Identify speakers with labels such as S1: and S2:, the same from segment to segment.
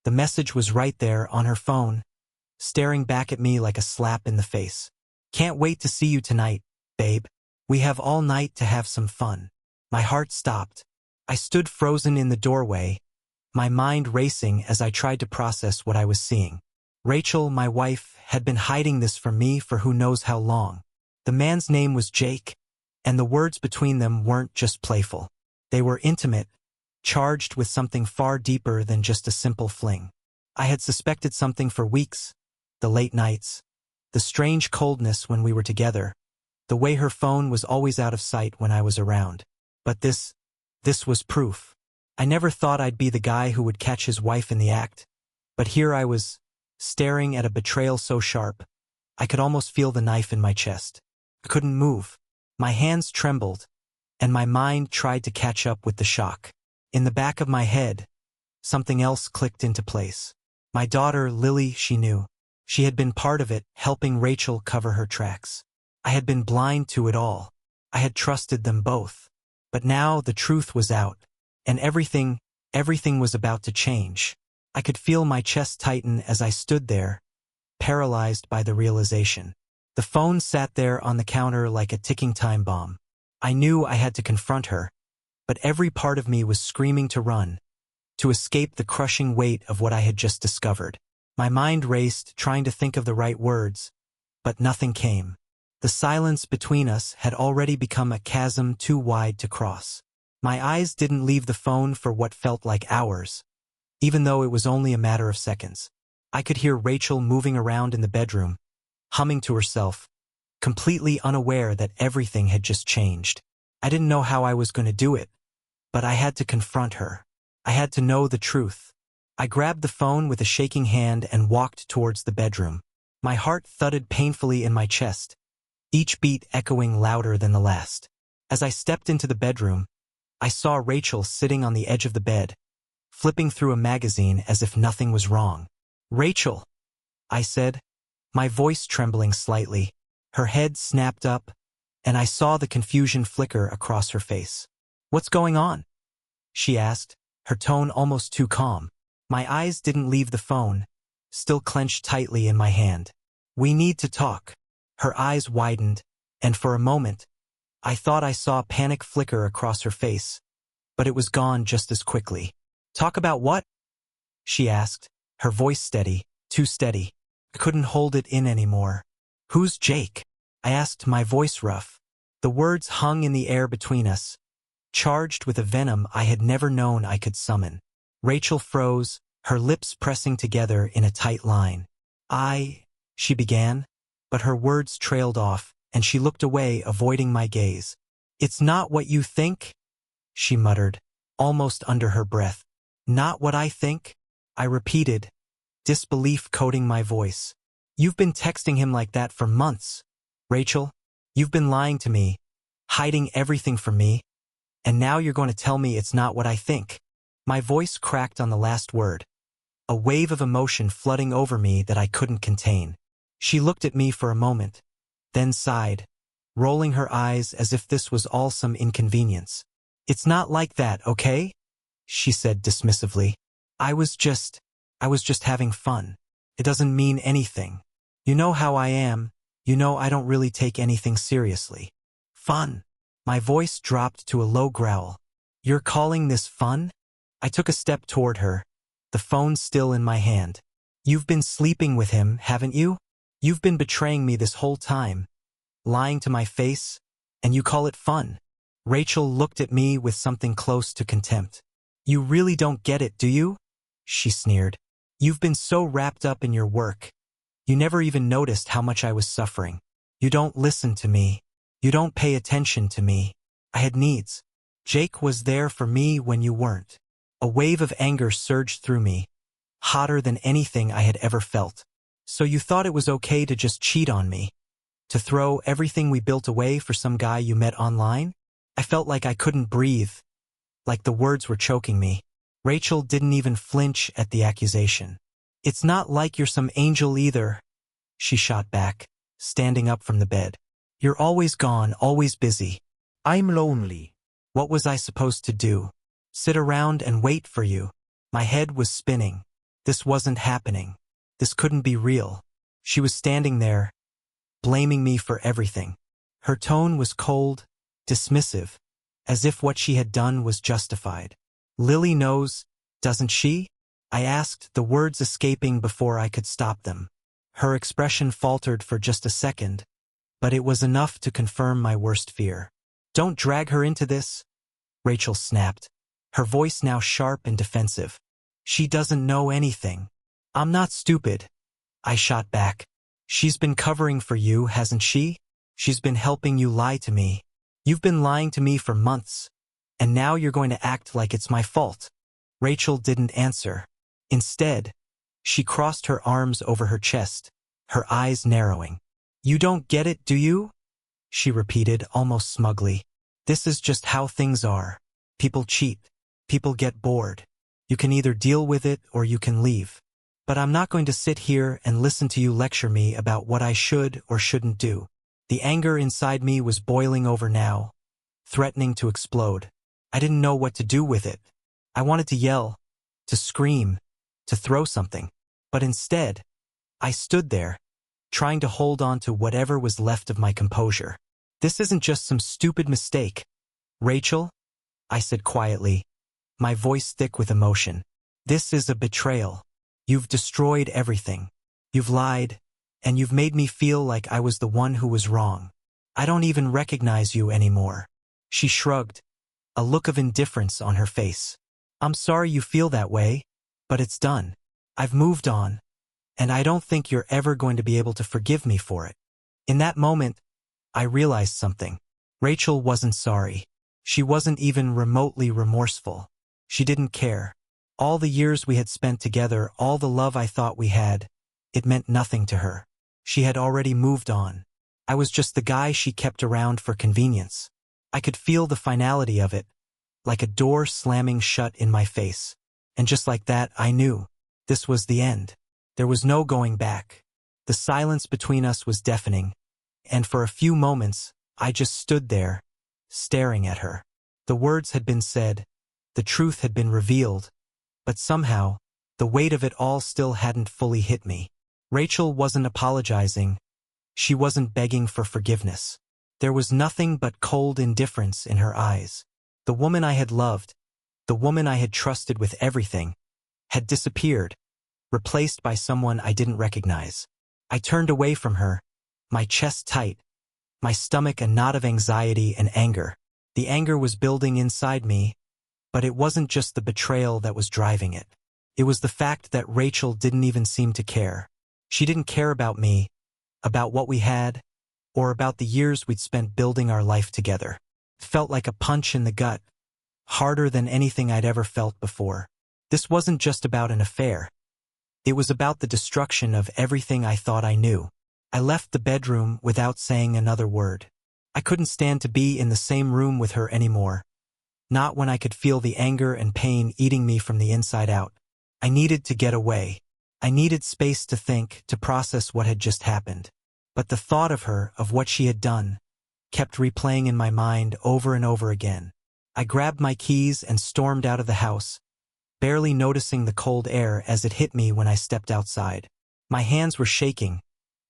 S1: The message was right there on her phone, staring back at me like a slap in the face. Can't wait to see you tonight, babe. We have all night to have some fun. My heart stopped. I stood frozen in the doorway, my mind racing as I tried to process what I was seeing. Rachel, my wife, had been hiding this from me for who knows how long. The man's name was Jake, and the words between them weren't just playful. They were intimate, charged with something far deeper than just a simple fling. I had suspected something for weeks, the late nights, the strange coldness when we were together, the way her phone was always out of sight when I was around. But this was proof. I never thought I'd be the guy who would catch his wife in the act, but here I was, staring at a betrayal so sharp, I could almost feel the knife in my chest. I couldn't move. My hands trembled, and my mind tried to catch up with the shock. In the back of my head, something else clicked into place. My daughter, Lily, she knew. She had been part of it, helping Rachel cover her tracks. I had been blind to it all. I had trusted them both. But now the truth was out, and everything was about to change. I could feel my chest tighten as I stood there, paralyzed by the realization. The phone sat there on the counter like a ticking time bomb. I knew I had to confront her, but every part of me was screaming to run, to escape the crushing weight of what I had just discovered. My mind raced, trying to think of the right words, but nothing came. The silence between us had already become a chasm too wide to cross. My eyes didn't leave the phone for what felt like hours, even though it was only a matter of seconds. I could hear Rachel moving around in the bedroom, humming to herself, completely unaware that everything had just changed. I didn't know how I was going to do it, but I had to confront her. I had to know the truth. I grabbed the phone with a shaking hand and walked towards the bedroom. My heart thudded painfully in my chest, each beat echoing louder than the last. As I stepped into the bedroom, I saw Rachel sitting on the edge of the bed, flipping through a magazine as if nothing was wrong. "Rachel," I said, my voice trembling slightly. Her head snapped up, and I saw the confusion flicker across her face. "What's going on?" she asked, her tone almost too calm. My eyes didn't leave the phone, still clenched tightly in my hand. "We need to talk." Her eyes widened, and for a moment, I thought I saw a panic flicker across her face, but it was gone just as quickly. "Talk about what?" she asked, her voice steady, too steady. I couldn't hold it in anymore. "Who's Jake?" I asked, my voice rough. The words hung in the air between us, charged with a venom I had never known I could summon. Rachel froze, her lips pressing together in a tight line. She began, but her words trailed off, and she looked away, avoiding my gaze. "It's not what you think," she muttered, almost under her breath. "Not what I think?" I repeated, disbelief coating my voice. "You've been texting him like that for months, Rachel. You've been lying to me, hiding everything from me, and now you're going to tell me it's not what I think." My voice cracked on the last word, a wave of emotion flooding over me that I couldn't contain. She looked at me for a moment, then sighed, rolling her eyes as if this was all some inconvenience. "It's not like that, okay?" she said dismissively. I was just having fun. It doesn't mean anything. You know how I am. You know I don't really take anything seriously." "Fun?" My voice dropped to a low growl. "You're calling this fun?" I took a step toward her, the phone still in my hand. "You've been sleeping with him, haven't you? You've been betraying me this whole time, lying to my face, and you call it fun?" Rachel looked at me with something close to contempt. "You really don't get it, do you?" she sneered. "You've been so wrapped up in your work. You never even noticed how much I was suffering. You don't listen to me. You don't pay attention to me. I had needs. Jake was there for me when you weren't." A wave of anger surged through me, hotter than anything I had ever felt. "So you thought it was okay to just cheat on me? To throw everything we built away for some guy you met online?" I felt like I couldn't breathe, like the words were choking me. Rachel didn't even flinch at the accusation. "It's not like you're some angel either," she shot back, standing up from the bed. "You're always gone, always busy. I'm lonely." What was I supposed to do? Sit around and wait for you? My head was spinning. This wasn't happening. This couldn't be real. She was standing there, blaming me for everything. Her tone was cold, dismissive, as if what she had done was justified. Lily knows, doesn't she? I asked, the words escaping before I could stop them. Her expression faltered for just a second, but it was enough to confirm my worst fear. Don't drag her into this, Rachel snapped, her voice now sharp and defensive. She doesn't know anything. I'm not stupid, I shot back. She's been covering for you, hasn't she? She's been helping you lie to me. You've been lying to me for months, and now you're going to act like it's my fault. Rachel didn't answer. Instead, she crossed her arms over her chest, her eyes narrowing. You don't get it, do you? She repeated, almost smugly. This is just how things are. People cheat. People get bored. You can either deal with it or you can leave. But I'm not going to sit here and listen to you lecture me about what I should or shouldn't do. The anger inside me was boiling over now, threatening to explode. I didn't know what to do with it. I wanted to yell, to scream, to throw something. But instead, I stood there, trying to hold on to whatever was left of my composure. This isn't just some stupid mistake. Rachel, I said quietly, my voice thick with emotion. This is a betrayal. You've destroyed everything. You've lied, and you've made me feel like I was the one who was wrong. I don't even recognize you anymore. She shrugged, a look of indifference on her face. I'm sorry you feel that way, but it's done. I've moved on, and I don't think you're ever going to be able to forgive me for it. In that moment, I realized something. Rachel wasn't sorry. She wasn't even remotely remorseful. She didn't care. All the years we had spent together, all the love I thought we had, it meant nothing to her. She had already moved on. I was just the guy she kept around for convenience. I could feel the finality of it, like a door slamming shut in my face. And just like that, I knew. This was the end. There was no going back. The silence between us was deafening, and for a few moments, I just stood there, staring at her. The words had been said, the truth had been revealed, but somehow, the weight of it all still hadn't fully hit me. Rachel wasn't apologizing. She wasn't begging for forgiveness. There was nothing but cold indifference in her eyes. The woman I had loved, the woman I had trusted with everything, had disappeared, replaced by someone I didn't recognize. I turned away from her, my chest tight, my stomach a knot of anxiety and anger. The anger was building inside me, but it wasn't just the betrayal that was driving it. It was the fact that Rachel didn't even seem to care. She didn't care about me, about what we had, or about the years we'd spent building our life together. It felt like a punch in the gut, harder than anything I'd ever felt before. This wasn't just about an affair. It was about the destruction of everything I thought I knew. I left the bedroom without saying another word. I couldn't stand to be in the same room with her anymore. Not when I could feel the anger and pain eating me from the inside out. I needed to get away. I needed space to think, to process what had just happened. But the thought of her, of what she had done, kept replaying in my mind over and over again. I grabbed my keys and stormed out of the house, barely noticing the cold air as it hit me when I stepped outside. My hands were shaking,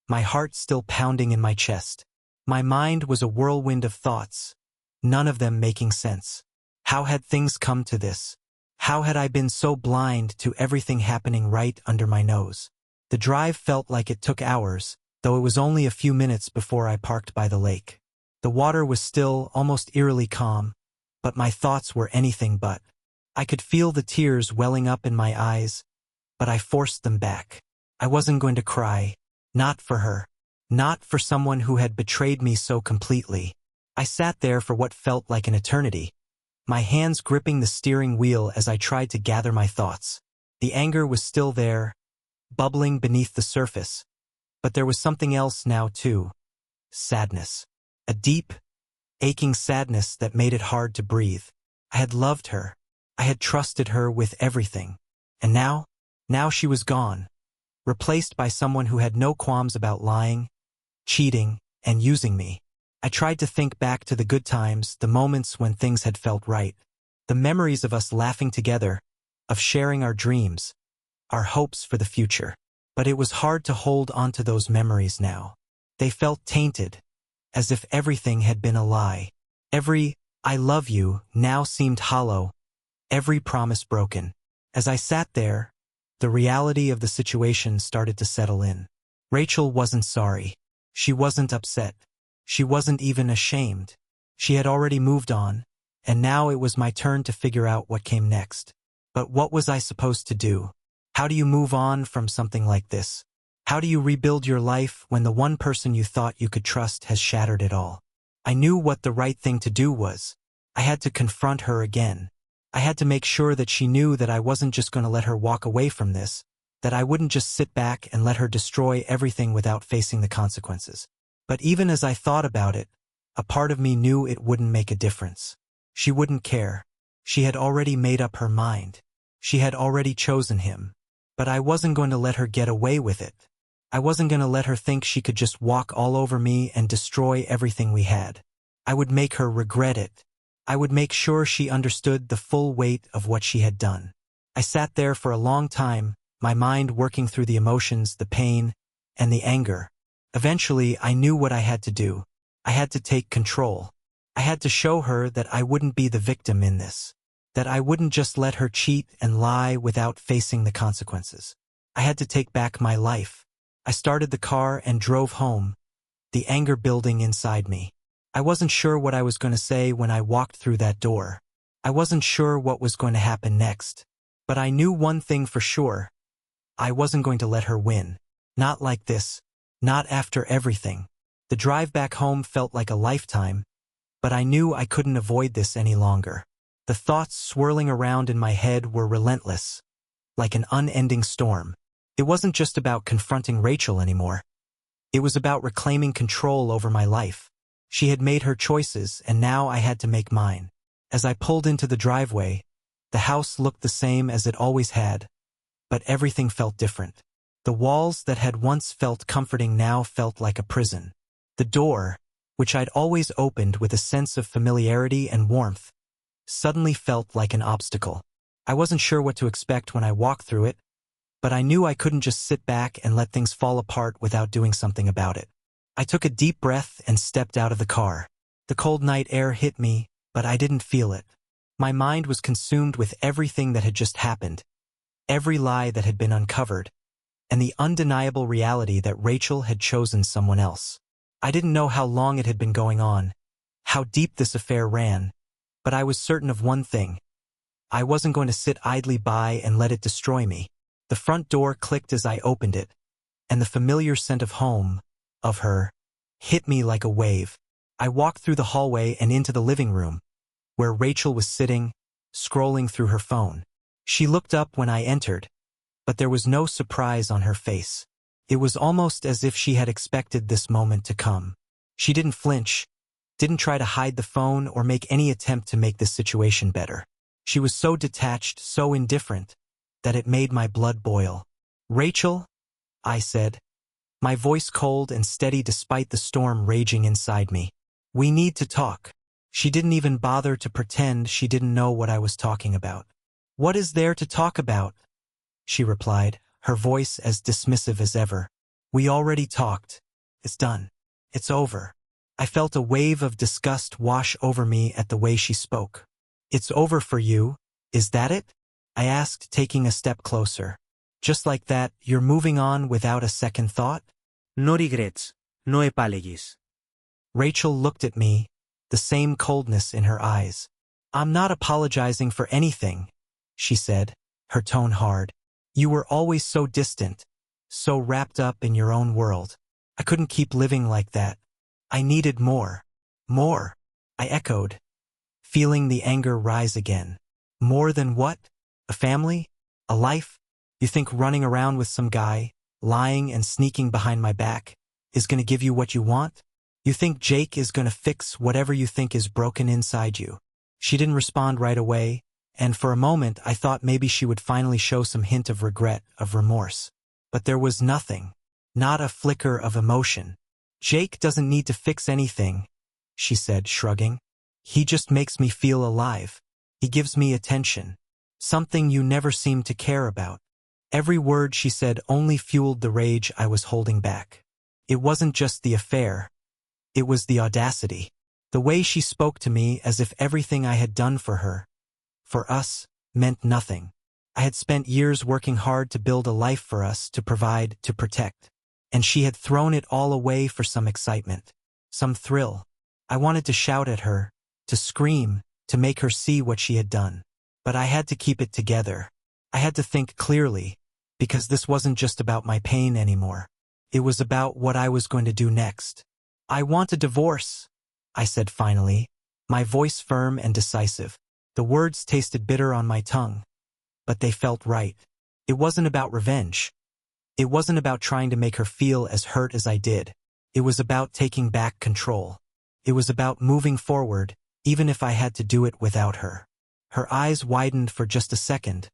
S1: my heart still pounding in my chest. My mind was a whirlwind of thoughts, none of them making sense. How had things come to this? How had I been so blind to everything happening right under my nose? The drive felt like it took hours, though it was only a few minutes before I parked by the lake. The water was still, almost eerily calm, but my thoughts were anything but. I could feel the tears welling up in my eyes, but I forced them back. I wasn't going to cry, not for her, not for someone who had betrayed me so completely. I sat there for what felt like an eternity, my hands gripping the steering wheel as I tried to gather my thoughts. The anger was still there, bubbling beneath the surface, but there was something else now too. Sadness. A deep, aching sadness that made it hard to breathe. I had loved her. I had trusted her with everything. And now she was gone, replaced by someone who had no qualms about lying, cheating, and using me. I tried to think back to the good times, the moments when things had felt right. The memories of us laughing together, of sharing our dreams, our hopes for the future. But it was hard to hold onto those memories now. They felt tainted, as if everything had been a lie. Every "I love you" now seemed hollow, every promise broken. As I sat there, the reality of the situation started to settle in. Rachel wasn't sorry. She wasn't upset. She wasn't even ashamed. She had already moved on, and now it was my turn to figure out what came next. But what was I supposed to do? How do you move on from something like this? How do you rebuild your life when the one person you thought you could trust has shattered it all? I knew what the right thing to do was. I had to confront her again. I had to make sure that she knew that I wasn't just going to let her walk away from this, that I wouldn't just sit back and let her destroy everything without facing the consequences. But even as I thought about it, a part of me knew it wouldn't make a difference. She wouldn't care. She had already made up her mind. She had already chosen him. But I wasn't going to let her get away with it. I wasn't going to let her think she could just walk all over me and destroy everything we had. I would make her regret it. I would make sure she understood the full weight of what she had done. I sat there for a long time, my mind working through the emotions, the pain, and the anger. Eventually, I knew what I had to do. I had to take control. I had to show her that I wouldn't be the victim in this. That I wouldn't just let her cheat and lie without facing the consequences. I had to take back my life. I started the car and drove home, the anger building inside me. I wasn't sure what I was going to say when I walked through that door. I wasn't sure what was going to happen next. But I knew one thing for sure. I wasn't going to let her win. Not like this. Not after everything. The drive back home felt like a lifetime, but I knew I couldn't avoid this any longer. The thoughts swirling around in my head were relentless, like an unending storm. It wasn't just about confronting Rachel anymore. It was about reclaiming control over my life. She had made her choices, and now I had to make mine. As I pulled into the driveway, the house looked the same as it always had, but everything felt different. The walls that had once felt comforting now felt like a prison. The door, which I'd always opened with a sense of familiarity and warmth, suddenly felt like an obstacle. I wasn't sure what to expect when I walked through it, but I knew I couldn't just sit back and let things fall apart without doing something about it. I took a deep breath and stepped out of the car. The cold night air hit me, but I didn't feel it. My mind was consumed with everything that had just happened, every lie that had been uncovered, and the undeniable reality that Rachel had chosen someone else. I didn't know how long it had been going on, how deep this affair ran, but I was certain of one thing. I wasn't going to sit idly by and let it destroy me. The front door clicked as I opened it, and the familiar scent of home, of her, hit me like a wave. I walked through the hallway and into the living room, where Rachel was sitting, scrolling through her phone. She looked up when I entered, but there was no surprise on her face. It was almost as if she had expected this moment to come. She didn't flinch, didn't try to hide the phone or make any attempt to make this situation better. She was so detached, so indifferent, that it made my blood boil. "Rachel," I said, my voice cold and steady despite the storm raging inside me. "We need to talk." She didn't even bother to pretend she didn't know what I was talking about. "What is there to talk about?" she replied, her voice as dismissive as ever. "We already talked. It's done. It's over." I felt a wave of disgust wash over me at the way she spoke. "It's over for you, is that it?" I asked, taking a step closer. "Just like that, you're moving on without a second thought?"
S2: No regrets, no apologies.
S1: Rachel looked at me, the same coldness in her eyes. "I'm not apologizing for anything," she said, her tone hard. "You were always so distant, so wrapped up in your own world. I couldn't keep living like that. I needed more." "More," I echoed, feeling the anger rise again. "More than what? A family? A life? You think running around with some guy, lying and sneaking behind my back, is going to give you what you want? You think Jake is going to fix whatever you think is broken inside you?" She didn't respond right away, and for a moment I thought maybe she would finally show some hint of regret, of remorse. But there was nothing, not a flicker of emotion. "Jake doesn't need to fix anything," she said, shrugging. "He just makes me feel alive. He gives me attention. Something you never seem to care about. Every word she said only fueled the rage I was holding back. It wasn't just the affair. It was the audacity. The way she spoke to me as if everything I had done for her, for us, meant nothing. I had spent years working hard to build a life for us, to provide, to protect. And she had thrown it all away for some excitement, some thrill. I wanted to shout at her, to scream, to make her see what she had done. But I had to keep it together. I had to think clearly, because this wasn't just about my pain anymore. It was about what I was going to do next. "I want a divorce," I said finally, my voice firm and decisive. The words tasted bitter on my tongue, but they felt right. It wasn't about revenge. It wasn't about trying to make her feel as hurt as I did. It was about taking back control. It was about moving forward, even if I had to do it without her. Her eyes widened for just a second,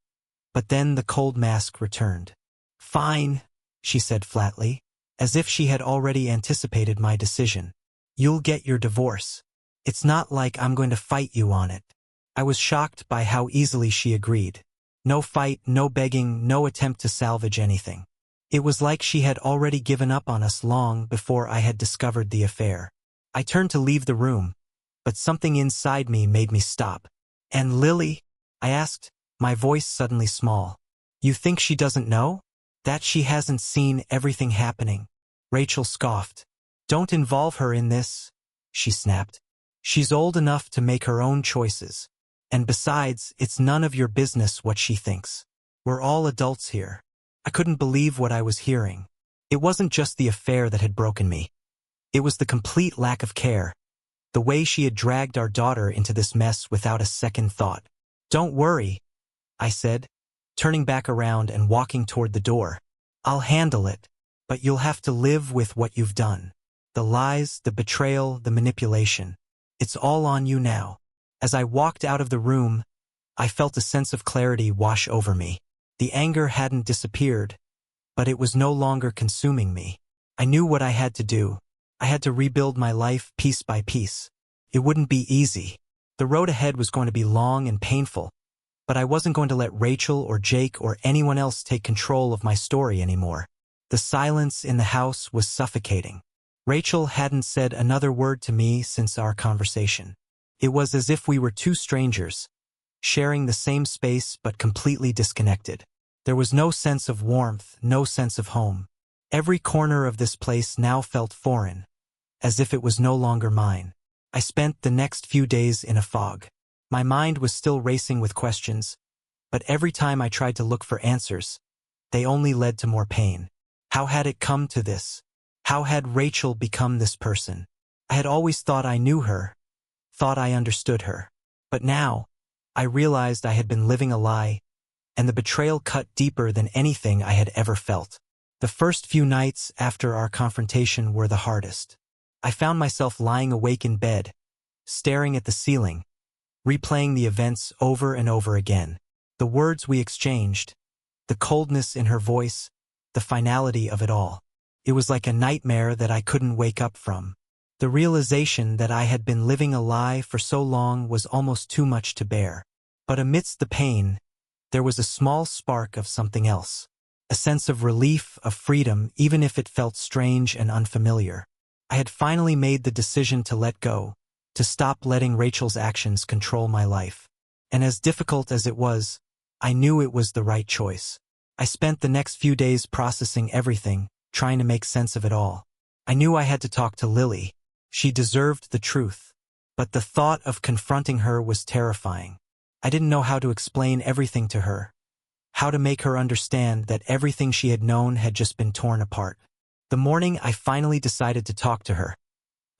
S1: but then the cold mask returned. "Fine," she said flatly, as if she had already anticipated my decision. "You'll get your divorce. It's not like I'm going to fight you on it." I was shocked by how easily she agreed. No fight, no begging, no attempt to salvage anything. It was like she had already given up on us long before I had discovered the affair. I turned to leave the room, but something inside me made me stop. "And Lily?" I asked, my voice suddenly small. "You think she doesn't know? That she hasn't seen everything happening?" Rachel scoffed. "Don't involve her in this," she snapped. "She's old enough to make her own choices. And besides, it's none of your business what she thinks. We're all adults here." I couldn't believe what I was hearing. It wasn't just the affair that had broken me. It was the complete lack of care. The way she had dragged our daughter into this mess without a second thought. "Don't worry," I said, turning back around and walking toward the door. "I'll handle it, but you'll have to live with what you've done. The lies, the betrayal, the manipulation. It's all on you now." As I walked out of the room, I felt a sense of clarity wash over me. The anger hadn't disappeared, but it was no longer consuming me. I knew what I had to do. I had to rebuild my life piece by piece. It wouldn't be easy. The road ahead was going to be long and painful, but I wasn't going to let Rachel or Jake or anyone else take control of my story anymore. The silence in the house was suffocating. Rachel hadn't said another word to me since our conversation. It was as if we were two strangers, sharing the same space but completely disconnected. There was no sense of warmth, no sense of home. Every corner of this place now felt foreign, as if it was no longer mine. I spent the next few days in a fog. My mind was still racing with questions, but every time I tried to look for answers, they only led to more pain. How had it come to this? How had Rachel become this person? I had always thought I knew her, thought I understood her. But now, I realized I had been living a lie, and the betrayal cut deeper than anything I had ever felt. The first few nights after our confrontation were the hardest. I found myself lying awake in bed, staring at the ceiling, replaying the events over and over again. The words we exchanged, the coldness in her voice, the finality of it all. It was like a nightmare that I couldn't wake up from. The realization that I had been living a lie for so long was almost too much to bear. But amidst the pain, there was a small spark of something else. A sense of relief, of freedom, even if it felt strange and unfamiliar. I had finally made the decision to let go, to stop letting Rachel's actions control my life. And as difficult as it was, I knew it was the right choice. I spent the next few days processing everything, trying to make sense of it all. I knew I had to talk to Lily. She deserved the truth. But the thought of confronting her was terrifying. I didn't know how to explain everything to her, how to make her understand that everything she had known had just been torn apart. The morning I finally decided to talk to her,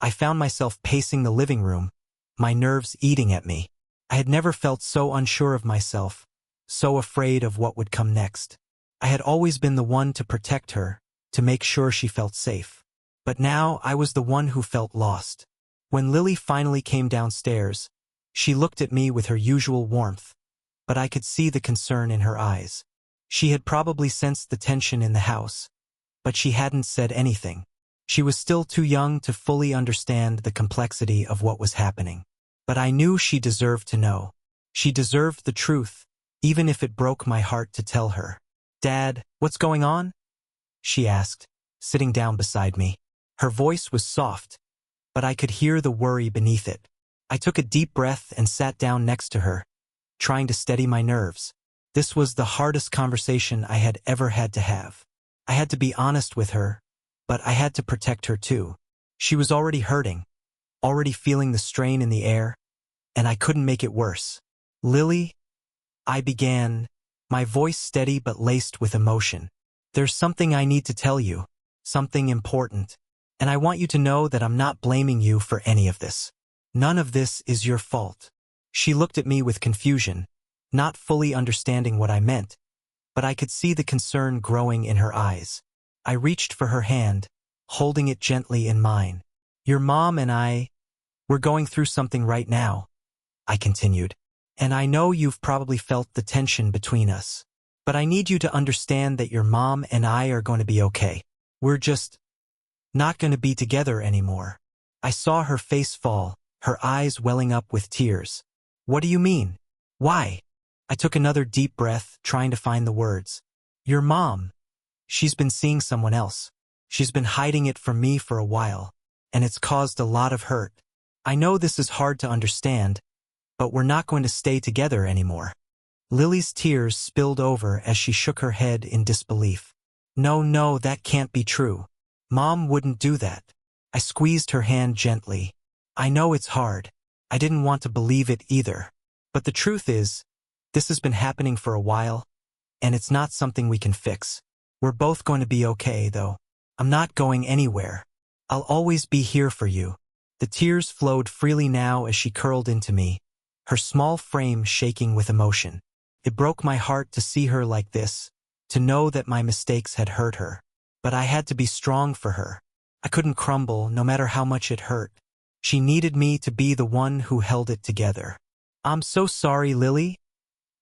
S1: I found myself pacing the living room, my nerves eating at me. I had never felt so unsure of myself, so afraid of what would come next. I had always been the one to protect her, to make sure she felt safe. But now I was the one who felt lost. When Lily finally came downstairs, she looked at me with her usual warmth, but I could see the concern in her eyes. She had probably sensed the tension in the house, but she hadn't said anything. She was still too young to fully understand the complexity of what was happening. But I knew she deserved to know. She deserved the truth, even if it broke my heart to tell her. Dad, what's going on? She asked, sitting down beside me. Her voice was soft, but I could hear the worry beneath it. I took a deep breath and sat down next to her, trying to steady my nerves. This was the hardest conversation I had ever had to have. I had to be honest with her, but I had to protect her too. She was already hurting, already feeling the strain in the air, and I couldn't make it worse. Lily, I began, my voice steady but laced with emotion. There's something I need to tell you, something important, and I want you to know that I'm not blaming you for any of this. None of this is your fault. She looked at me with confusion, not fully understanding what I meant, but I could see the concern growing in her eyes. I reached for her hand, holding it gently in mine. Your mom and we're going through something right now, I continued. And I know you've probably felt the tension between us. But I need you to understand that your mom and I are going to be okay. We're just not going to be together anymore. I saw her face fall, her eyes welling up with tears. What do you mean? Why? I took another deep breath, trying to find the words. Your mom. She's been seeing someone else. She's been hiding it from me for a while, and it's caused a lot of hurt. I know this is hard to understand, but we're not going to stay together anymore. Lily's tears spilled over as she shook her head in disbelief. No, that can't be true. Mom wouldn't do that. I squeezed her hand gently. I know it's hard. I didn't want to believe it either. But the truth is, this has been happening for a while, and it's not something we can fix. We're both going to be okay, though. I'm not going anywhere. I'll always be here for you. The tears flowed freely now as she curled into me, her small frame shaking with emotion. It broke my heart to see her like this, to know that my mistakes had hurt her. But I had to be strong for her. I couldn't crumble, no matter how much it hurt. She needed me to be the one who held it together. I'm so sorry, Lily,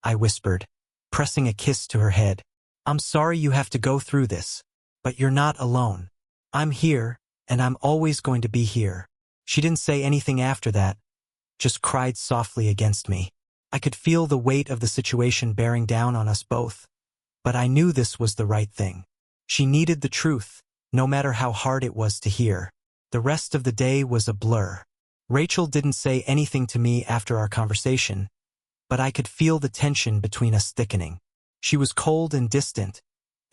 S1: I whispered, pressing a kiss to her head. I'm sorry you have to go through this, but you're not alone. I'm here, and I'm always going to be here. She didn't say anything after that, just cried softly against me. I could feel the weight of the situation bearing down on us both, but I knew this was the right thing. She needed the truth, no matter how hard it was to hear. The rest of the day was a blur. Rachel didn't say anything to me after our conversation, but I could feel the tension between us thickening. She was cold and distant,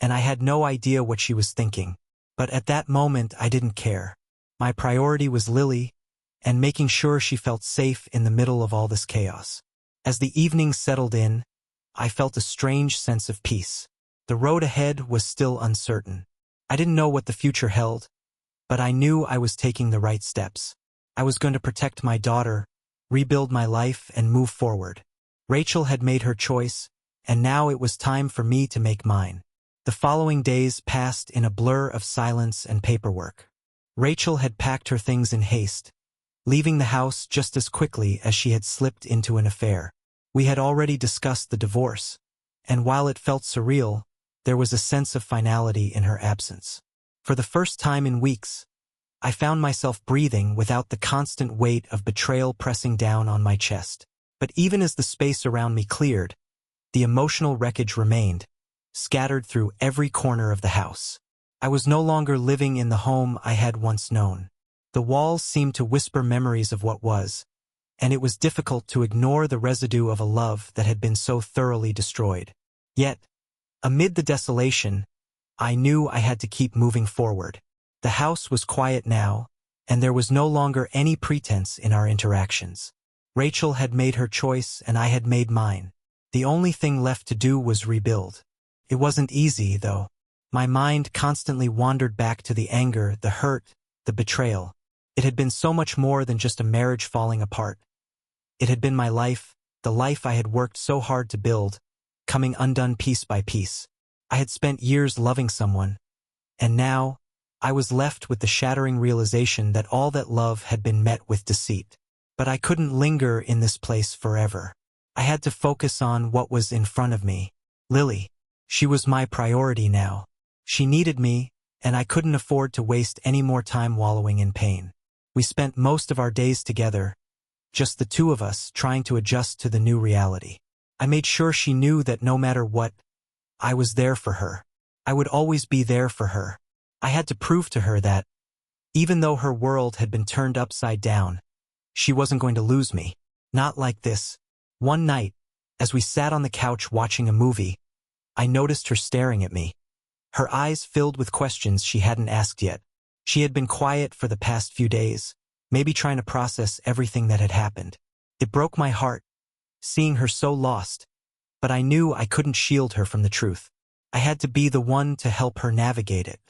S1: and I had no idea what she was thinking. But at that moment, I didn't care. My priority was Lily, and making sure she felt safe in the middle of all this chaos. As the evening settled in, I felt a strange sense of peace. The road ahead was still uncertain. I didn't know what the future held, but I knew I was taking the right steps. I was going to protect my daughter, rebuild my life, and move forward. Rachel had made her choice, and now it was time for me to make mine. The following days passed in a blur of silence and paperwork. Rachel had packed her things in haste, leaving the house just as quickly as she had slipped into an affair. We had already discussed the divorce, and while it felt surreal, there was a sense of finality in her absence. For the first time in weeks, I found myself breathing without the constant weight of betrayal pressing down on my chest. But even as the space around me cleared, the emotional wreckage remained, scattered through every corner of the house. I was no longer living in the home I had once known. The walls seemed to whisper memories of what was, and it was difficult to ignore the residue of a love that had been so thoroughly destroyed. Yet, amid the desolation, I knew I had to keep moving forward. The house was quiet now, and there was no longer any pretense in our interactions. Rachel had made her choice, and I had made mine. The only thing left to do was rebuild. It wasn't easy, though. My mind constantly wandered back to the anger, the hurt, the betrayal. It had been so much more than just a marriage falling apart. It had been my life, the life I had worked so hard to build, coming undone piece by piece. I had spent years loving someone, and now I was left with the shattering realization that all that love had been met with deceit. But I couldn't linger in this place forever. I had to focus on what was in front of me. Lily. She was my priority now. She needed me, and I couldn't afford to waste any more time wallowing in pain. We spent most of our days together, just the two of us trying to adjust to the new reality. I made sure she knew that no matter what, I was there for her. I would always be there for her. I had to prove to her that, even though her world had been turned upside down, she wasn't going to lose me. Not like this. One night, as we sat on the couch watching a movie, I noticed her staring at me. Her eyes filled with questions she hadn't asked yet. She had been quiet for the past few days, maybe trying to process everything that had happened. It broke my heart, seeing her so lost, but I knew I couldn't shield her from the truth. I had to be the one to help her navigate it.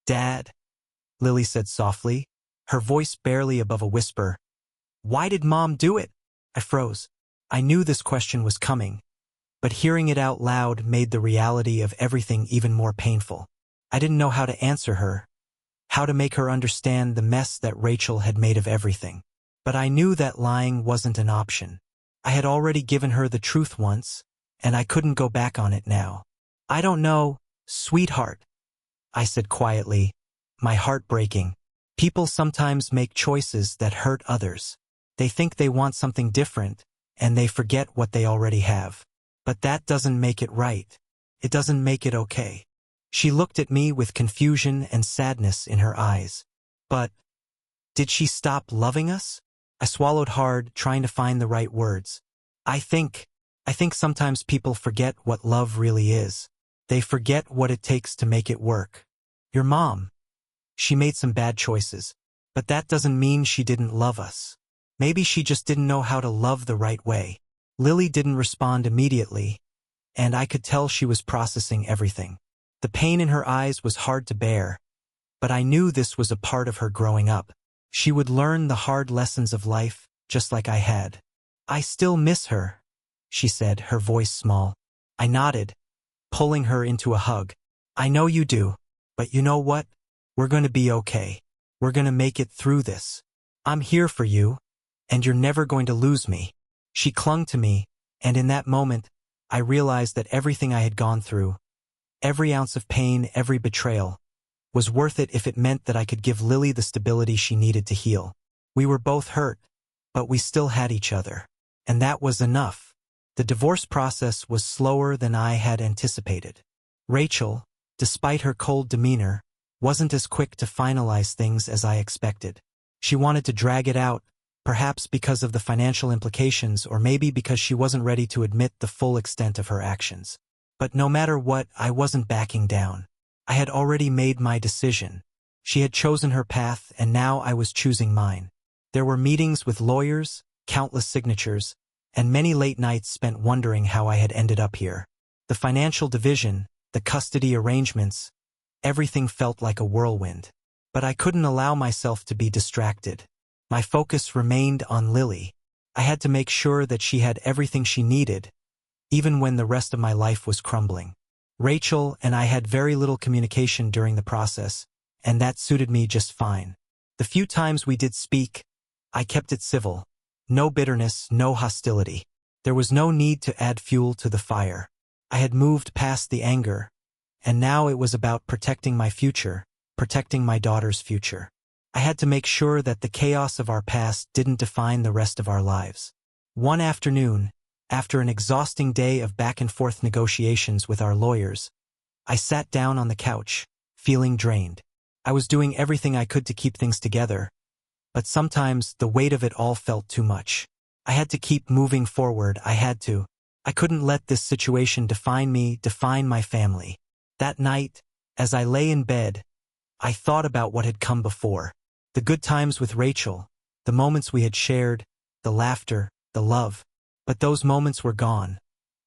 S1: "Dad," Lily said softly, her voice barely above a whisper. "Why did Mom do it?" I froze. I knew this question was coming, but hearing it out loud made the reality of everything even more painful. I didn't know how to answer her, how to make her understand the mess that Rachel had made of everything. But I knew that lying wasn't an option. I had already given her the truth once, and I couldn't go back on it now. "I don't know, sweetheart," I said quietly, my heart breaking. People sometimes make choices that hurt others. They think they want something different, and they forget what they already have. But that doesn't make it right. It doesn't make it okay. She looked at me with confusion and sadness in her eyes. But did she stop loving us? I swallowed hard, trying to find the right words. I think sometimes people forget what love really is. They forget what it takes to make it work. Your mom, she made some bad choices, but that doesn't mean she didn't love us. Maybe she just didn't know how to love the right way. Lily didn't respond immediately, and I could tell she was processing everything. The pain in her eyes was hard to bear, but I knew this was a part of her growing up. She would learn the hard lessons of life, just like I had. "I still miss her," she said, her voice small. I nodded, pulling her into a hug. "I know you do, but you know what? We're going to be okay. We're going to make it through this. I'm here for you, and you're never going to lose me." She clung to me, and in that moment, I realized that everything I had gone through, every ounce of pain, every betrayal, was worth it if it meant that I could give Lily the stability she needed to heal. We were both hurt, but we still had each other. And that was enough. The divorce process was slower than I had anticipated. Rachel, despite her cold demeanor, wasn't as quick to finalize things as I expected. She wanted to drag it out, perhaps because of the financial implications or maybe because she wasn't ready to admit the full extent of her actions. But no matter what, I wasn't backing down. I had already made my decision. She had chosen her path, and now I was choosing mine. There were meetings with lawyers, countless signatures, and many late nights spent wondering how I had ended up here. The financial division, the custody arrangements, everything felt like a whirlwind. But I couldn't allow myself to be distracted. My focus remained on Lily. I had to make sure that she had everything she needed, even when the rest of my life was crumbling. Rachel and I had very little communication during the process, and that suited me just fine. The few times we did speak, I kept it civil. No bitterness, no hostility. There was no need to add fuel to the fire. I had moved past the anger, and now it was about protecting my future, protecting my daughter's future. I had to make sure that the chaos of our past didn't define the rest of our lives. One afternoon, after an exhausting day of back-and-forth negotiations with our lawyers, I sat down on the couch, feeling drained. I was doing everything I could to keep things together, but sometimes the weight of it all felt too much. I had to keep moving forward. I couldn't let this situation define me, define my family. That night, as I lay in bed, I thought about what had come before. The good times with Rachel, the moments we had shared, the laughter, the love. But those moments were gone,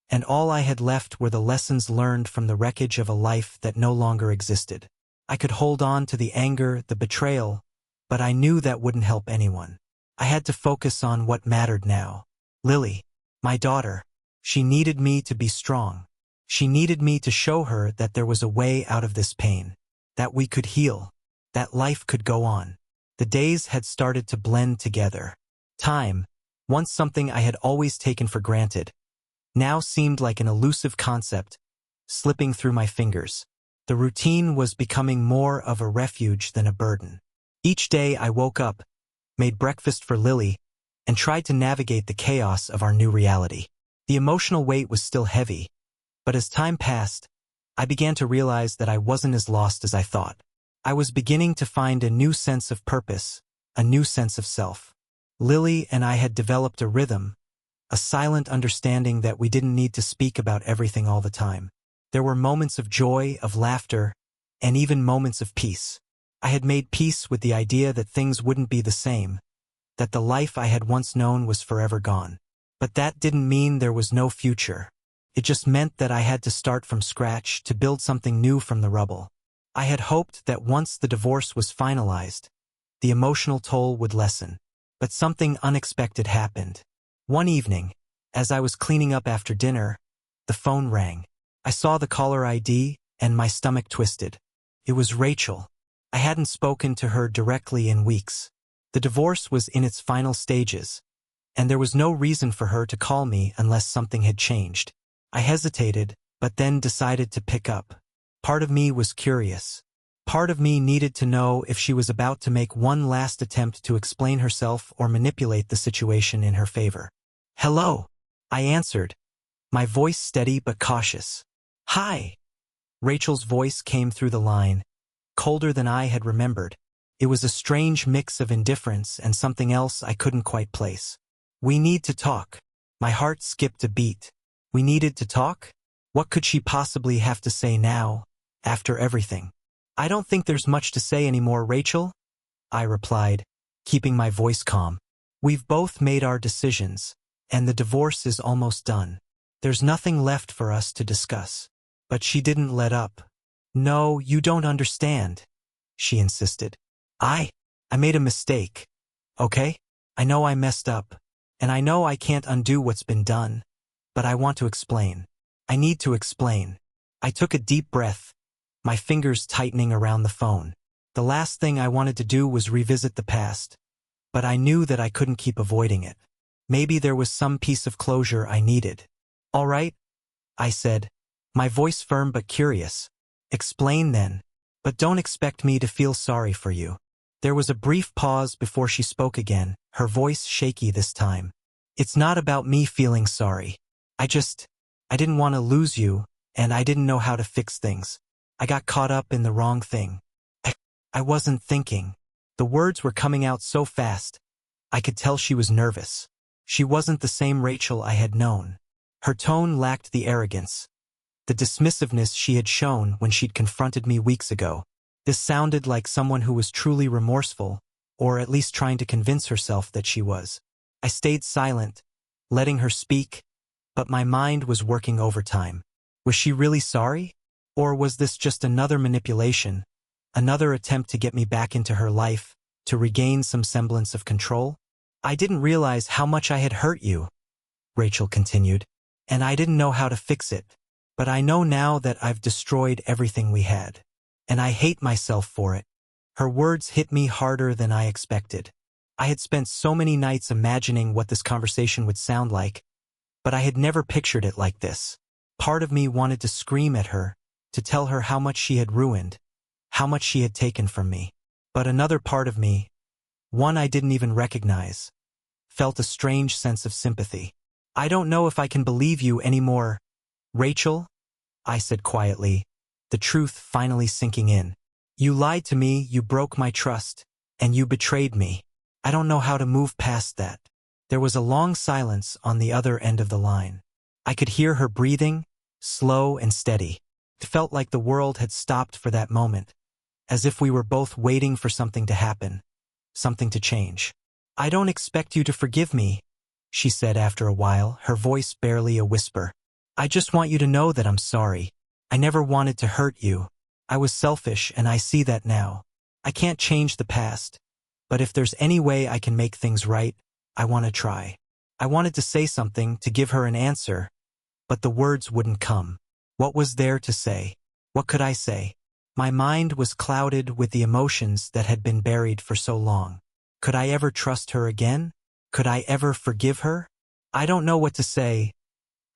S1: and all I had left were the lessons learned from the wreckage of a life that no longer existed. I could hold on to the anger, the betrayal, but I knew that wouldn't help anyone. I had to focus on what mattered now. Lily, my daughter, she needed me to be strong. She needed me to show her that there was a way out of this pain, that we could heal, that life could go on. The days had started to blend together. Time, once something I had always taken for granted, now seemed like an elusive concept, slipping through my fingers. The routine was becoming more of a refuge than a burden. Each day I woke up, made breakfast for Lily, and tried to navigate the chaos of our new reality. The emotional weight was still heavy, but as time passed, I began to realize that I wasn't as lost as I thought. I was beginning to find a new sense of purpose, a new sense of self. Lily and I had developed a rhythm, a silent understanding that we didn't need to speak about everything all the time. There were moments of joy, of laughter, and even moments of peace. I had made peace with the idea that things wouldn't be the same, that the life I had once known was forever gone. But that didn't mean there was no future. It just meant that I had to start from scratch to build something new from the rubble. I had hoped that once the divorce was finalized, the emotional toll would lessen. But something unexpected happened. One evening, as I was cleaning up after dinner, the phone rang. I saw the caller ID, and my stomach twisted. It was Rachel. I hadn't spoken to her directly in weeks. The divorce was in its final stages, and there was no reason for her to call me unless something had changed. I hesitated, but then decided to pick up. Part of me was curious. Part of me needed to know if she was about to make one last attempt to explain herself or manipulate the situation in her favor. "Hello," I answered, my voice steady but cautious. "Hi." Rachel's voice came through the line, colder than I had remembered. It was a strange mix of indifference and something else I couldn't quite place. "We need to talk." My heart skipped a beat. We needed to talk? What could she possibly have to say now, after everything? "I don't think there's much to say anymore, Rachel," I replied, keeping my voice calm. "We've both made our decisions, and the divorce is almost done. There's nothing left for us to discuss." But she didn't let up. "No, you don't understand," she insisted. I made a mistake, okay? I know I messed up, and I know I can't undo what's been done, but I want to explain. I need to explain." I took a deep breath, my fingers tightening around the phone. The last thing I wanted to do was revisit the past, but I knew that I couldn't keep avoiding it. Maybe there was some piece of closure I needed. "All right," I said, my voice firm but curious. "Explain then, but don't expect me to feel sorry for you." There was a brief pause before she spoke again, her voice shaky this time. "It's not about me feeling sorry. I didn't want to lose you, and I didn't know how to fix things. I got caught up in the wrong thing. I wasn't thinking." The words were coming out so fast. I could tell she was nervous. She wasn't the same Rachel I had known. Her tone lacked the arrogance, the dismissiveness she had shown when she'd confronted me weeks ago. This sounded like someone who was truly remorseful, or at least trying to convince herself that she was. I stayed silent, letting her speak, but my mind was working overtime. Was she really sorry? Or was this just another manipulation, another attempt to get me back into her life, to regain some semblance of control? "I didn't realize how much I had hurt you," Rachel continued, "and I didn't know how to fix it. But I know now that I've destroyed everything we had. And I hate myself for it." Her words hit me harder than I expected. I had spent so many nights imagining what this conversation would sound like, but I had never pictured it like this. Part of me wanted to scream at her, to tell her how much she had ruined, how much she had taken from me. But another part of me, one I didn't even recognize, felt a strange sense of sympathy. "I don't know if I can believe you anymore, Rachel," I said quietly, the truth finally sinking in. "You lied to me, you broke my trust, and you betrayed me. I don't know how to move past that." There was a long silence on the other end of the line. I could hear her breathing, slow and steady. It felt like the world had stopped for that moment, as if we were both waiting for something to happen, something to change. "I don't expect you to forgive me," she said after a while, her voice barely a whisper. "I just want you to know that I'm sorry. I never wanted to hurt you. I was selfish, and I see that now. I can't change the past, but if there's any way I can make things right, I want to try." I wanted to say something, to give her an answer, but the words wouldn't come. What was there to say? What could I say? My mind was clouded with the emotions that had been buried for so long. Could I ever trust her again? Could I ever forgive her? "I don't know what to say,"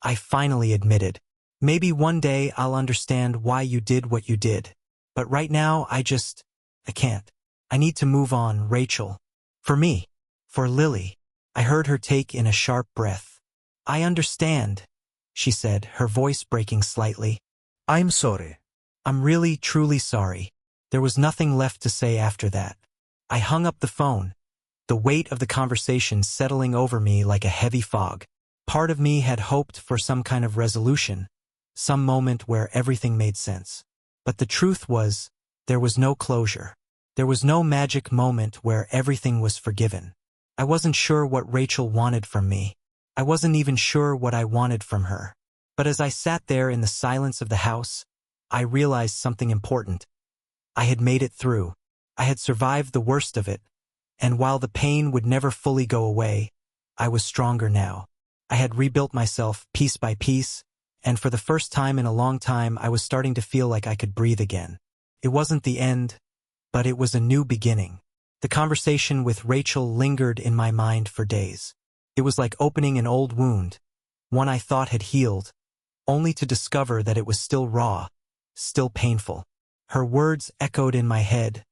S1: I finally admitted. "Maybe one day I'll understand why you did what you did. But right now, I can't. I need to move on, Rachel. For me. For Lily." I heard her take in a sharp breath. "I understand," she said, her voice breaking slightly.
S2: I'm sorry.
S1: I'm really, truly sorry. There was nothing left to say after that. I hung up the phone, the weight of the conversation settling over me like a heavy fog. Part of me had hoped for some kind of resolution, some moment where everything made sense. But the truth was, there was no closure. There was no magic moment where everything was forgiven. I wasn't sure what Rachel wanted from me. I wasn't even sure what I wanted from her. But as I sat there in the silence of the house, I realized something important. I had made it through. I had survived the worst of it, and while the pain would never fully go away, I was stronger now. I had rebuilt myself piece by piece, and for the first time in a long time I was starting to feel like I could breathe again. It wasn't the end, but it was a new beginning. The conversation with Rachel lingered in my mind for days. It was like opening an old wound, one I thought had healed, only to discover that it was still raw, still painful. Her words echoed in my head,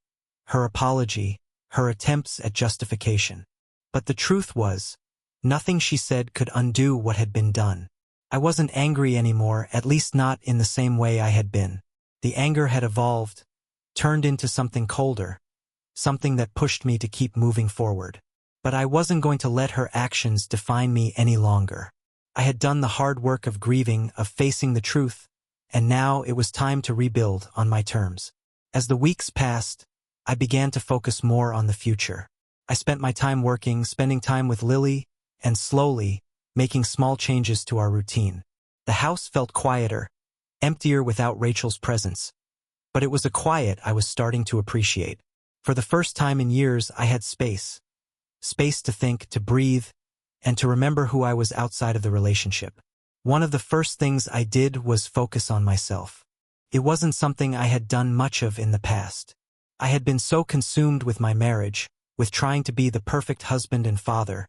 S1: her apology, her attempts at justification. But the truth was, nothing she said could undo what had been done. I wasn't angry anymore, at least not in the same way I had been. The anger had evolved, turned into something colder, something that pushed me to keep moving forward. But I wasn't going to let her actions define me any longer. I had done the hard work of grieving, of facing the truth, and now it was time to rebuild on my terms. As the weeks passed, I began to focus more on the future. I spent my time working, spending time with Lily, and slowly, making small changes to our routine. The house felt quieter, emptier without Rachel's presence. But it was a quiet I was starting to appreciate. For the first time in years, I had space. Space to think, to breathe, and to remember who I was outside of the relationship. One of the first things I did was focus on myself. It wasn't something I had done much of in the past. I had been so consumed with my marriage, with trying to be the perfect husband and father,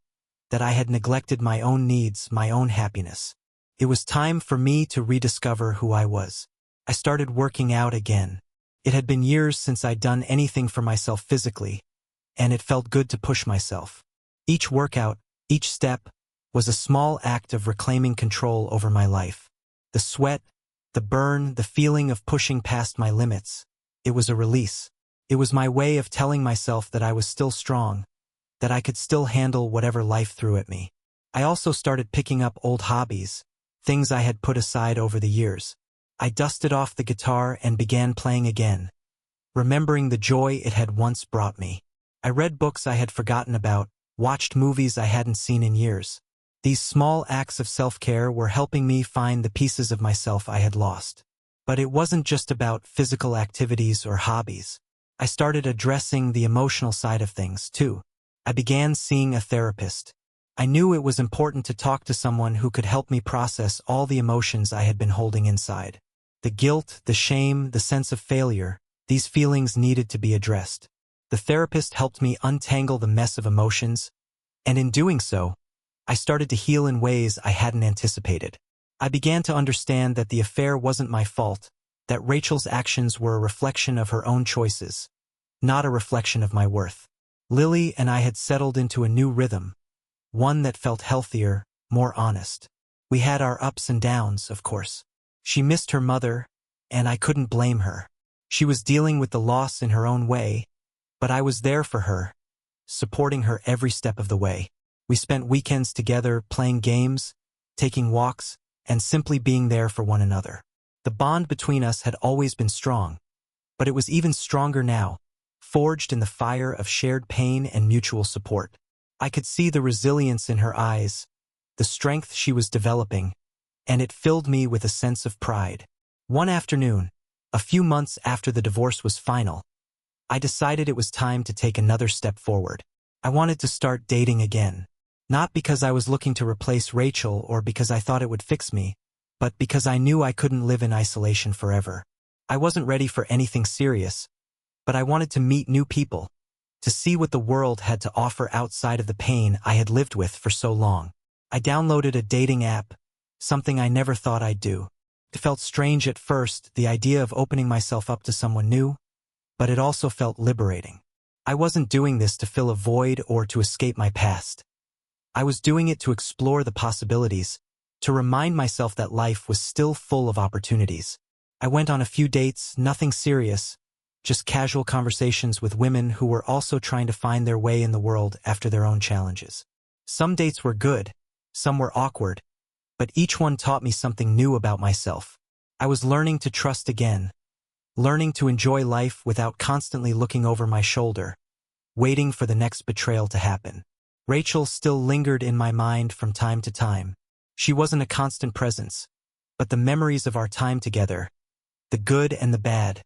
S1: that I had neglected my own needs, my own happiness. It was time for me to rediscover who I was. I started working out again. It had been years since I'd done anything for myself physically, and it felt good to push myself. Each workout, each step, was a small act of reclaiming control over my life. The sweat, the burn, the feeling of pushing past my limits. It was a release. It was my way of telling myself that I was still strong, that I could still handle whatever life threw at me. I also started picking up old hobbies, things I had put aside over the years. I dusted off the guitar and began playing again, remembering the joy it had once brought me. I read books I had forgotten about, watched movies I hadn't seen in years. These small acts of self-care were helping me find the pieces of myself I had lost. But it wasn't just about physical activities or hobbies. I started addressing the emotional side of things, too. I began seeing a therapist. I knew it was important to talk to someone who could help me process all the emotions I had been holding inside. The guilt, the shame, the sense of failure, these feelings needed to be addressed. The therapist helped me untangle the mess of emotions, and in doing so, I started to heal in ways I hadn't anticipated. I began to understand that the affair wasn't my fault, that Rachel's actions were a reflection of her own choices, not a reflection of my worth. Lily and I had settled into a new rhythm, one that felt healthier, more honest. We had our ups and downs, of course. She missed her mother, and I couldn't blame her. She was dealing with the loss in her own way, but I was there for her, supporting her every step of the way. We spent weekends together playing games, taking walks, and simply being there for one another. The bond between us had always been strong, but it was even stronger now, forged in the fire of shared pain and mutual support. I could see the resilience in her eyes, the strength she was developing, and it filled me with a sense of pride. One afternoon, a few months after the divorce was final, I decided it was time to take another step forward. I wanted to start dating again. Not because I was looking to replace Rachel or because I thought it would fix me, but because I knew I couldn't live in isolation forever. I wasn't ready for anything serious, but I wanted to meet new people, to see what the world had to offer outside of the pain I had lived with for so long. I downloaded a dating app, something I never thought I'd do. It felt strange at first, the idea of opening myself up to someone new, but it also felt liberating. I wasn't doing this to fill a void or to escape my past. I was doing it to explore the possibilities, to remind myself that life was still full of opportunities. I went on a few dates, nothing serious, just casual conversations with women who were also trying to find their way in the world after their own challenges. Some dates were good, some were awkward, but each one taught me something new about myself. I was learning to trust again, learning to enjoy life without constantly looking over my shoulder, waiting for the next betrayal to happen. Rachel still lingered in my mind from time to time. She wasn't a constant presence, but the memories of our time together, the good and the bad,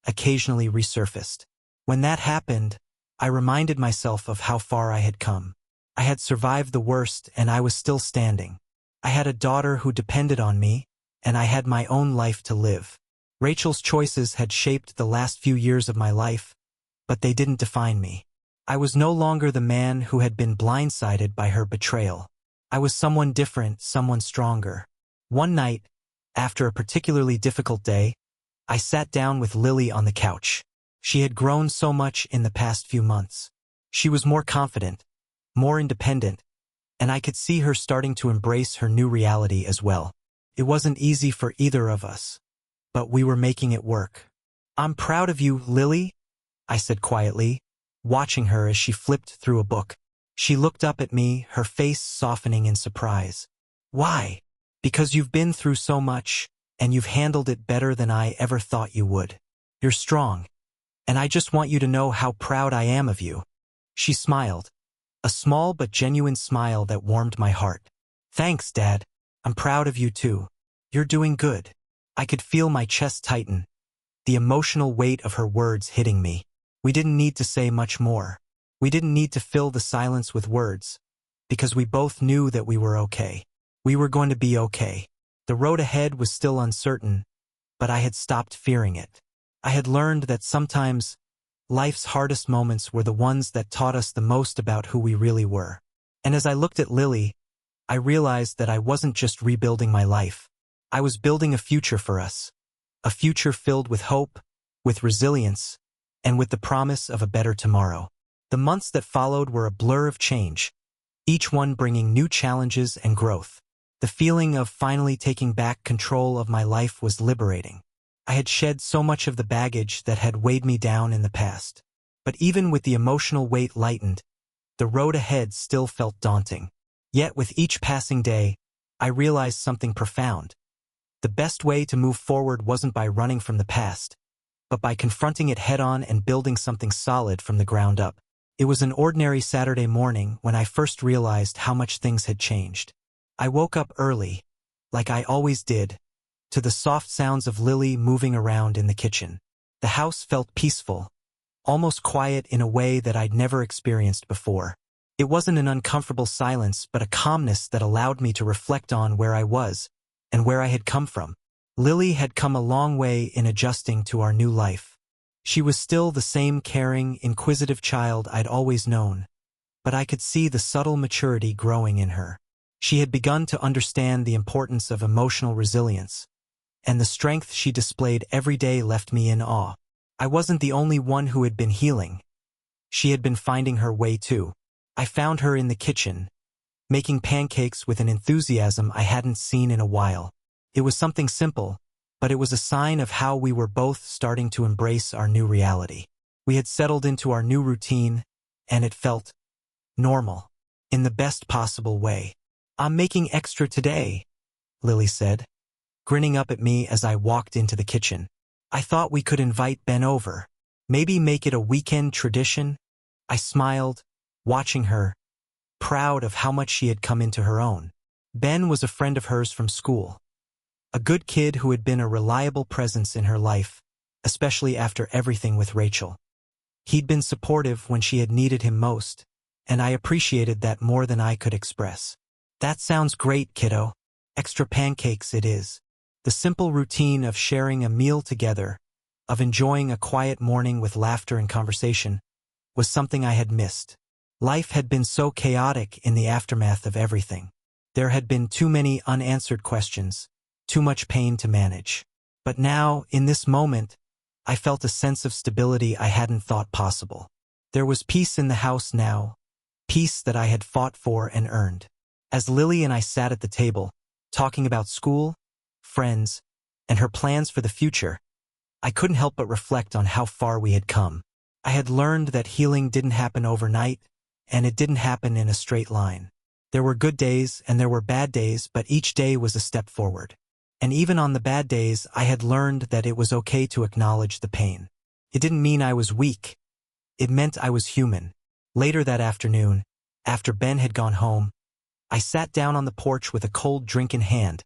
S1: occasionally resurfaced. When that happened, I reminded myself of how far I had come. I had survived the worst and I was still standing. I had a daughter who depended on me, and I had my own life to live. Rachel's choices had shaped the last few years of my life, but they didn't define me. I was no longer the man who had been blindsided by her betrayal. I was someone different, someone stronger. One night, after a particularly difficult day, I sat down with Lily on the couch. She had grown so much in the past few months. She was more confident, more independent, and I could see her starting to embrace her new reality as well. It wasn't easy for either of us, but we were making it work. "I'm proud of you, Lily," I said quietly, watching her as she flipped through a book. She looked up at me, her face softening in surprise. "Why?" "Because you've been through so much, and you've handled it better than I ever thought you would. You're strong, and I just want you to know how proud I am of you." She smiled, a small but genuine smile that warmed my heart. "Thanks, Dad. I'm proud of you too. You're doing good." I could feel my chest tighten, the emotional weight of her words hitting me. We didn't need to say much more. We didn't need to fill the silence with words, because we both knew that we were okay. We were going to be okay. The road ahead was still uncertain, but I had stopped fearing it. I had learned that sometimes life's hardest moments were the ones that taught us the most about who we really were. And as I looked at Lily, I realized that I wasn't just rebuilding my life. I was building a future for us. A future filled with hope, with resilience, and with the promise of a better tomorrow. The months that followed were a blur of change, each one bringing new challenges and growth. The feeling of finally taking back control of my life was liberating. I had shed so much of the baggage that had weighed me down in the past. But even with the emotional weight lightened, the road ahead still felt daunting. Yet with each passing day, I realized something profound. The best way to move forward wasn't by running from the past, but by confronting it head-on and building something solid from the ground up. It was an ordinary Saturday morning when I first realized how much things had changed. I woke up early, like I always did, to the soft sounds of Lily moving around in the kitchen. The house felt peaceful, almost quiet in a way that I'd never experienced before. It wasn't an uncomfortable silence, but a calmness that allowed me to reflect on where I was and where I had come from. Lily had come a long way in adjusting to our new life. She was still the same caring, inquisitive child I'd always known, but I could see the subtle maturity growing in her. She had begun to understand the importance of emotional resilience, and the strength she displayed every day left me in awe. I wasn't the only one who had been healing. She had been finding her way too. I found her in the kitchen, making pancakes with an enthusiasm I hadn't seen in a while. It was something simple, but it was a sign of how we were both starting to embrace our new reality. We had settled into our new routine, and it felt normal, in the best possible way. "I'm making extra today," Lily said, grinning up at me as I walked into the kitchen. "I thought we could invite Ben over. Maybe make it a weekend tradition?" I smiled, watching her, proud of how much she had come into her own. Ben was a friend of hers from school. A good kid who had been a reliable presence in her life, especially after everything with Rachel. He'd been supportive when she had needed him most, and I appreciated that more than I could express. "That sounds great, kiddo. Extra pancakes it is." The simple routine of sharing a meal together, of enjoying a quiet morning with laughter and conversation, was something I had missed. Life had been so chaotic in the aftermath of everything. There had been too many unanswered questions, too much pain to manage. But now, in this moment, I felt a sense of stability I hadn't thought possible. There was peace in the house now, peace that I had fought for and earned. As Lily and I sat at the table, talking about school, friends, and her plans for the future, I couldn't help but reflect on how far we had come. I had learned that healing didn't happen overnight, and it didn't happen in a straight line. There were good days and there were bad days, but each day was a step forward. And even on the bad days, I had learned that it was okay to acknowledge the pain. It didn't mean I was weak. It meant I was human. Later that afternoon, after Ben had gone home, I sat down on the porch with a cold drink in hand,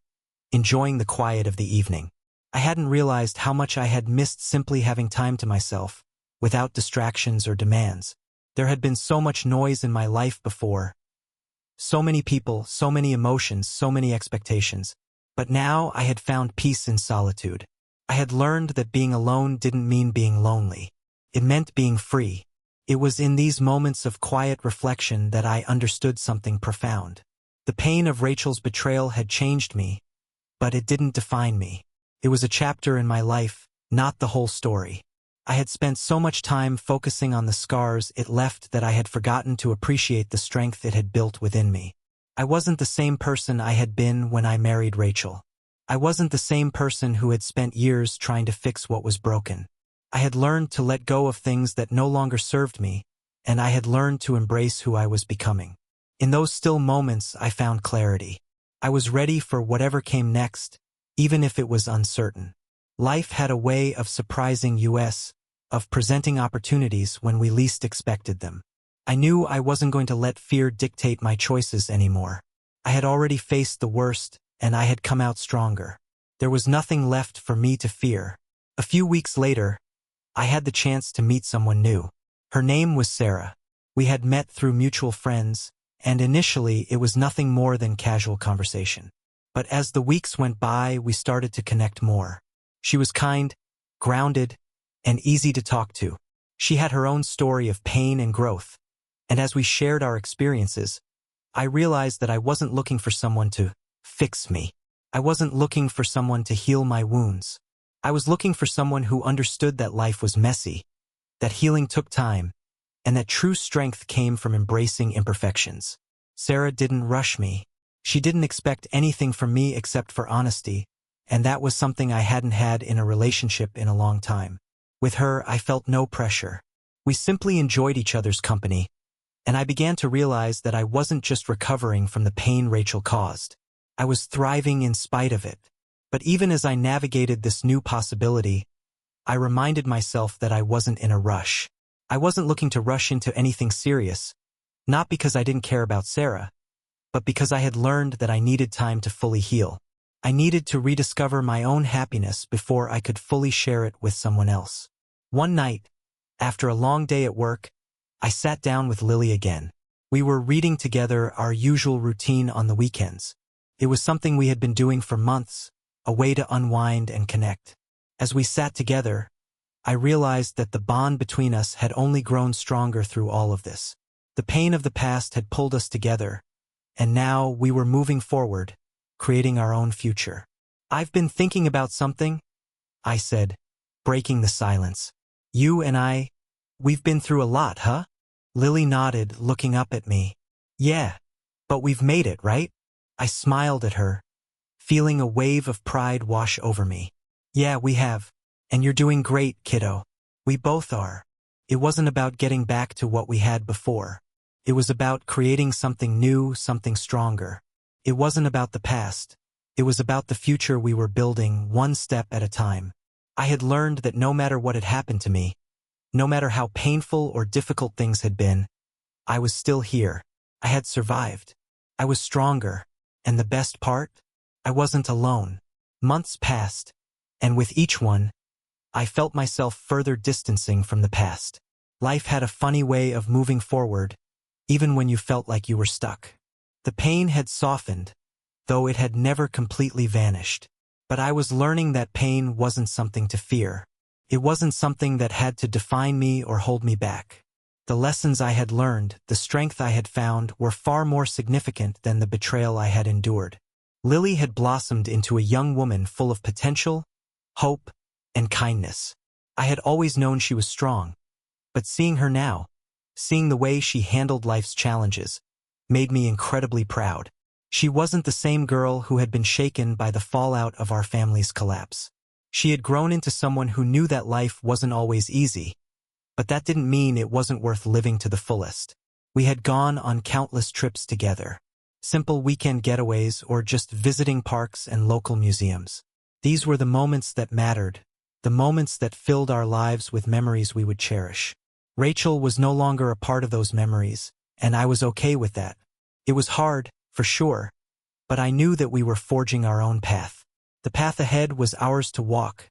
S1: enjoying the quiet of the evening. I hadn't realized how much I had missed simply having time to myself, without distractions or demands. There had been so much noise in my life before. So many people, so many emotions, so many expectations. But now I had found peace in solitude. I had learned that being alone didn't mean being lonely. It meant being free. It was in these moments of quiet reflection that I understood something profound. The pain of Rachel's betrayal had changed me, but it didn't define me. It was a chapter in my life, not the whole story. I had spent so much time focusing on the scars it left that I had forgotten to appreciate the strength it had built within me. I wasn't the same person I had been when I married Rachel. I wasn't the same person who had spent years trying to fix what was broken. I had learned to let go of things that no longer served me, and I had learned to embrace who I was becoming. In those still moments, I found clarity. I was ready for whatever came next, even if it was uncertain. Life had a way of surprising us, of presenting opportunities when we least expected them. I knew I wasn't going to let fear dictate my choices anymore. I had already faced the worst, and I had come out stronger. There was nothing left for me to fear. A few weeks later, I had the chance to meet someone new. Her name was Sarah. We had met through mutual friends, and initially it was nothing more than casual conversation. But as the weeks went by, we started to connect more. She was kind, grounded, and easy to talk to. She had her own story of pain and growth. And as we shared our experiences, I realized that I wasn't looking for someone to fix me. I wasn't looking for someone to heal my wounds. I was looking for someone who understood that life was messy, that healing took time, and that true strength came from embracing imperfections. Sarah didn't rush me. She didn't expect anything from me except for honesty, and that was something I hadn't had in a relationship in a long time. With her, I felt no pressure. We simply enjoyed each other's company, and I began to realize that I wasn't just recovering from the pain Rachel caused. I was thriving in spite of it. But even as I navigated this new possibility, I reminded myself that I wasn't in a rush. I wasn't looking to rush into anything serious, not because I didn't care about Sarah, but because I had learned that I needed time to fully heal. I needed to rediscover my own happiness before I could fully share it with someone else. One night, after a long day at work, I sat down with Lily again. We were reading together, our usual routine on the weekends. It was something we had been doing for months, a way to unwind and connect. As we sat together, I realized that the bond between us had only grown stronger through all of this. The pain of the past had pulled us together, and now we were moving forward, creating our own future. "I've been thinking about something," I said, breaking the silence. "You and we've been through a lot, huh?" Lily nodded, looking up at me. "Yeah, but we've made it, right?" I smiled at her, feeling a wave of pride wash over me. "Yeah, we have. And you're doing great, kiddo. We both are." It wasn't about getting back to what we had before. It was about creating something new, something stronger. It wasn't about the past. It was about the future we were building, one step at a time. I had learned that no matter what had happened to me, no matter how painful or difficult things had been, I was still here. I had survived. I was stronger. And the best part? I wasn't alone. Months passed, and with each one, I felt myself further distancing from the past. Life had a funny way of moving forward, even when you felt like you were stuck. The pain had softened, though it had never completely vanished. But I was learning that pain wasn't something to fear. It wasn't something that had to define me or hold me back. The lessons I had learned, the strength I had found, were far more significant than the betrayal I had endured. Lily had blossomed into a young woman full of potential, hope, and kindness. I had always known she was strong, but seeing her now, seeing the way she handled life's challenges, made me incredibly proud. She wasn't the same girl who had been shaken by the fallout of our family's collapse. She had grown into someone who knew that life wasn't always easy, but that didn't mean it wasn't worth living to the fullest. We had gone on countless trips together. Simple weekend getaways or just visiting parks and local museums. These were the moments that mattered, the moments that filled our lives with memories we would cherish. Rachel was no longer a part of those memories, and I was okay with that. It was hard, for sure, but I knew that we were forging our own path. The path ahead was ours to walk,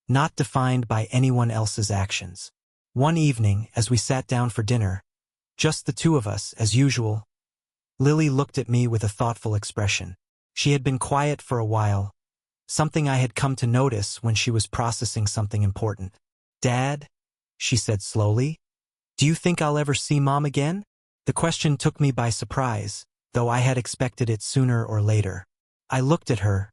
S1: not defined by anyone else's actions. One evening, as we sat down for dinner, just the two of us, as usual, Lily looked at me with a thoughtful expression. She had been quiet for a while, something I had come to notice when she was processing something important. "Dad," she said slowly, "do you think I'll ever see Mom again?" The question took me by surprise, though I had expected it sooner or later. I looked at her,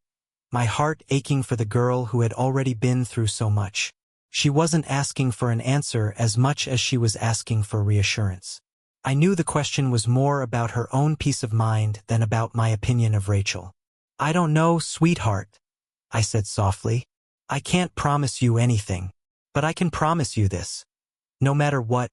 S1: my heart aching for the girl who had already been through so much. She wasn't asking for an answer as much as she was asking for reassurance. I knew the question was more about her own peace of mind than about my opinion of Rachel. "I don't know, sweetheart," I said softly. "I can't promise you anything, but I can promise you this. No matter what,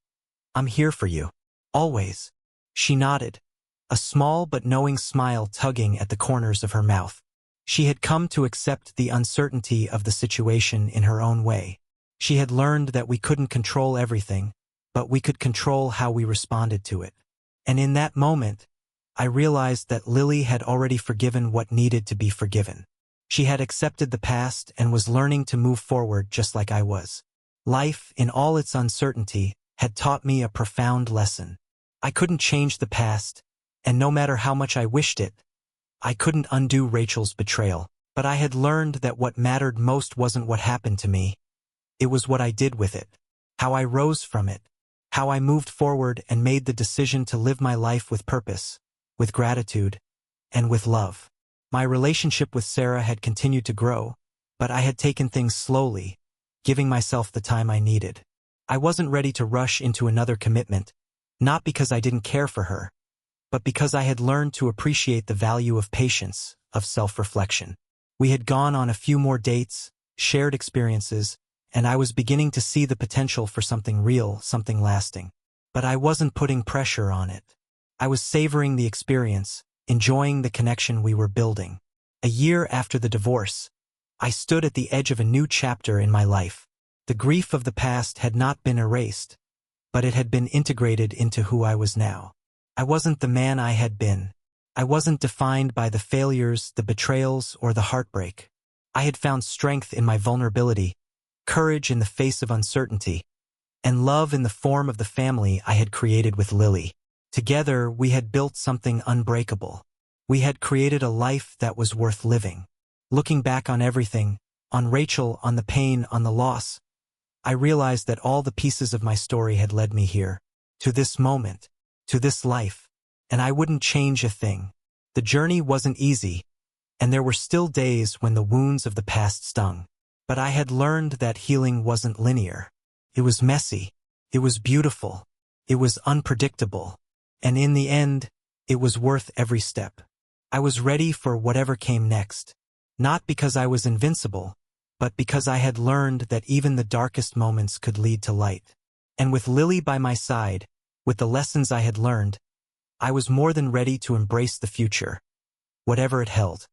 S1: I'm here for you. Always." She nodded, a small but knowing smile tugging at the corners of her mouth. She had come to accept the uncertainty of the situation in her own way. She had learned that we couldn't control everything, but we could control how we responded to it. And in that moment, I realized that Lily had already forgiven what needed to be forgiven. She had accepted the past and was learning to move forward just like I was. Life, in all its uncertainty, had taught me a profound lesson. I couldn't change the past, and no matter how much I wished it, I couldn't undo Rachel's betrayal. But I had learned that what mattered most wasn't what happened to me. It was what I did with it, how I rose from it, how I moved forward and made the decision to live my life with purpose, with gratitude, and with love. My relationship with Sarah had continued to grow, but I had taken things slowly, giving myself the time I needed. I wasn't ready to rush into another commitment, not because I didn't care for her, but because I had learned to appreciate the value of patience, of self-reflection. We had gone on a few more dates, shared experiences, and I was beginning to see the potential for something real, something lasting. But I wasn't putting pressure on it. I was savoring the experience, enjoying the connection we were building. A year after the divorce, I stood at the edge of a new chapter in my life. The grief of the past had not been erased, but it had been integrated into who I was now. I wasn't the man I had been. I wasn't defined by the failures, the betrayals, or the heartbreak. I had found strength in my vulnerability, courage in the face of uncertainty, and love in the form of the family I had created with Lily. Together, we had built something unbreakable. We had created a life that was worth living. Looking back on everything, on Rachel, on the pain, on the loss, I realized that all the pieces of my story had led me here, to this moment, to this life, and I wouldn't change a thing. The journey wasn't easy, and there were still days when the wounds of the past stung. But I had learned that healing wasn't linear. It was messy. It was beautiful. It was unpredictable. And in the end, it was worth every step. I was ready for whatever came next, not because I was invincible, but because I had learned that even the darkest moments could lead to light. And with Lily by my side, with the lessons I had learned, I was more than ready to embrace the future, whatever it held.